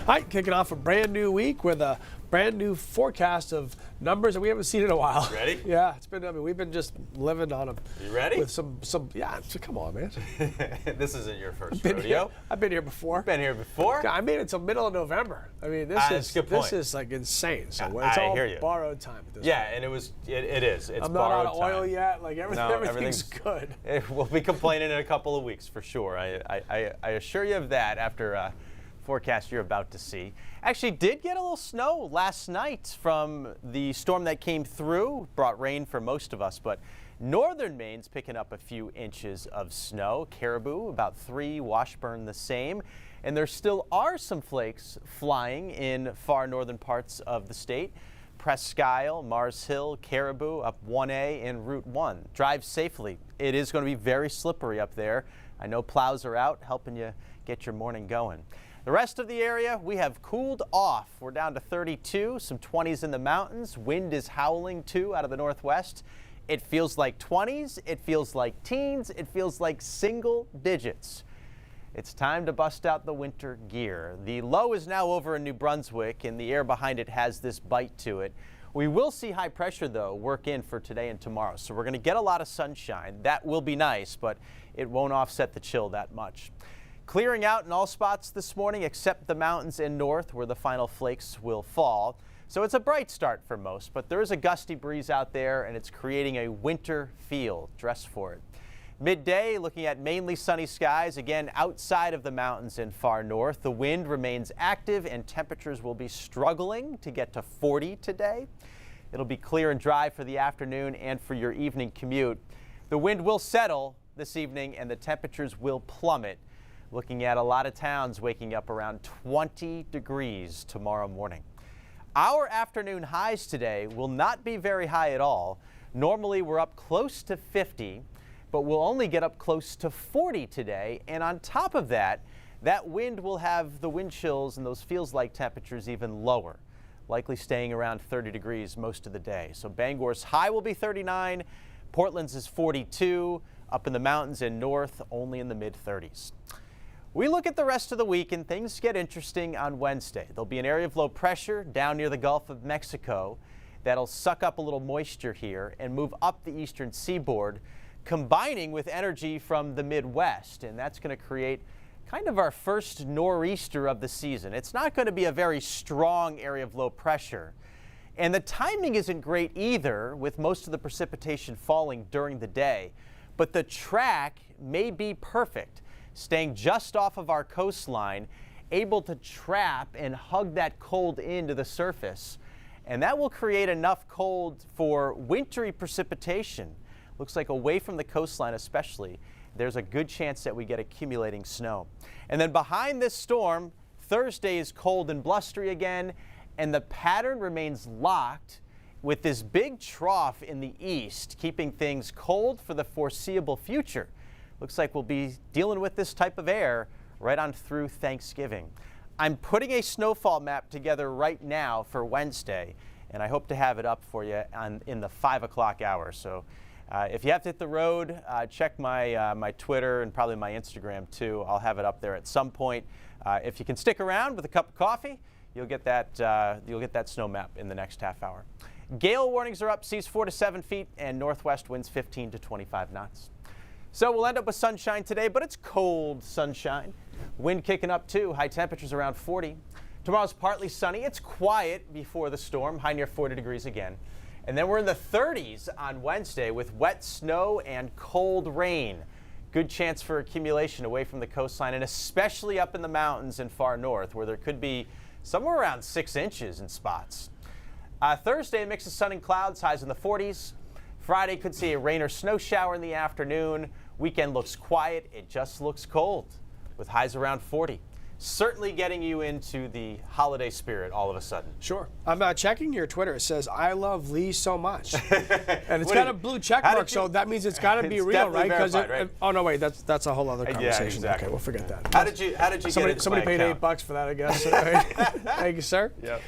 Hi, kicking off a brand new week with a brand new forecast of numbers that we haven't seen in a while. Ready? Yeah, it's been. I mean, we've been just living on them. You ready? With some. Yeah. So come on, man. This isn't your first Here. rodeo. I've been here before. Been here before? I made it till middle of November. I mean, this is like insane. So it's all borrowed time at this point. And it is. It's I'm not borrowed out of oil time. yet. Like everything's good. We'll be complaining in a couple of weeks for sure. I assure you of that after forecast you're about to see. Actually did get a little snow last night from the storm that came through, brought rain for most of us, but northern Maine's picking up a few inches of snow. Caribou about 3, Washburn the same, and there still are some flakes flying in far northern parts of the state. Presque Isle, Mars Hill, Caribou up 1A and Route 1. Drive safely. It is going to be very slippery up there. I know plows are out helping you get your morning going. The rest of the area, we have cooled off. We're down to 32, some 20s in the mountains. Wind is howling too out of the northwest. It feels like 20s, it feels like teens, it feels like single digits. It's time to bust out the winter gear. The low is now over in New Brunswick, and the air behind it has this bite to it. We will see high pressure, though, work in for today and tomorrow. So we're going to get a lot of sunshine. That will be nice, but it won't offset the chill that much. Clearing out in all spots this morning except the mountains and north where the final flakes will fall. So it's a bright start for most, but there is a gusty breeze out there and it's creating a winter feel. Dress for it. Midday, looking at mainly sunny skies, again outside of the mountains and far north. The wind remains active and temperatures will be struggling to get to 40 today. It'll be clear and dry for the afternoon and for your evening commute. The wind will settle this evening and the temperatures will plummet. Looking at a lot of towns waking up around 20 degrees tomorrow morning. Our afternoon highs today will not be very high at all. Normally we're up close to 50, but we'll only get up close to 40 today. And on top of that, that wind will have the wind chills and those feels like temperatures even lower, likely staying around 30 degrees most of the day. So Bangor's high will be 39, Portland's is 42, up in the mountains and north only in the mid 30s. We look at the rest of the week and things get interesting on Wednesday. There'll be an area of low pressure down near the Gulf of Mexico that'll suck up a little moisture here and move up the eastern seaboard, combining with energy from the Midwest. And that's going to create kind of our first nor'easter of the season. It's not going to be a very strong area of low pressure. And the timing isn't great either, with most of the precipitation falling during the day. But the track may be perfect. Staying just off of our coastline, able to trap and hug that cold into the surface. And that will create enough cold for wintry precipitation. Looks like away from the coastline especially, there's a good chance that we get accumulating snow. And then behind this storm, Thursday is cold and blustery again, and the pattern remains locked with this big trough in the east, keeping things cold for the foreseeable future. Looks like we'll be dealing with this type of air right on through Thanksgiving. I'm putting a snowfall map together right now for Wednesday, and I hope to have it up for you in the 5 o'clock hour. So if you have to hit the road, check my Twitter and probably my Instagram too. I'll have it up there at some point. If you can stick around with a cup of coffee, you'll get that snow map in the next half hour. Gale warnings are up, seas 4 to 7 feet, and northwest winds 15 to 25 knots. So we'll end up with sunshine today, but it's cold sunshine. Wind kicking up too, high temperatures around 40. Tomorrow's partly sunny. It's quiet before the storm, high near 40 degrees again. And then we're in the 30s on Wednesday with wet snow and cold rain. Good chance for accumulation away from the coastline and especially up in the mountains and far north where there could be somewhere around 6 inches in spots. Thursday, a mix of sun and clouds, highs in the 40s. Friday could see a rain or snow shower in the afternoon. Weekend looks quiet. It just looks cold with highs around 40. Certainly getting you into the holiday spirit all of a sudden. Sure. I'm checking your Twitter. It says, I love Lee so much. And it's got a blue check mark, so that means it's got to be real, right? Right? Oh, no, wait. That's a whole other conversation. Yeah, exactly. Okay, we'll forget that. How did you get into somebody my paid account? $8 for that, I guess. Thank you, sir. Yep.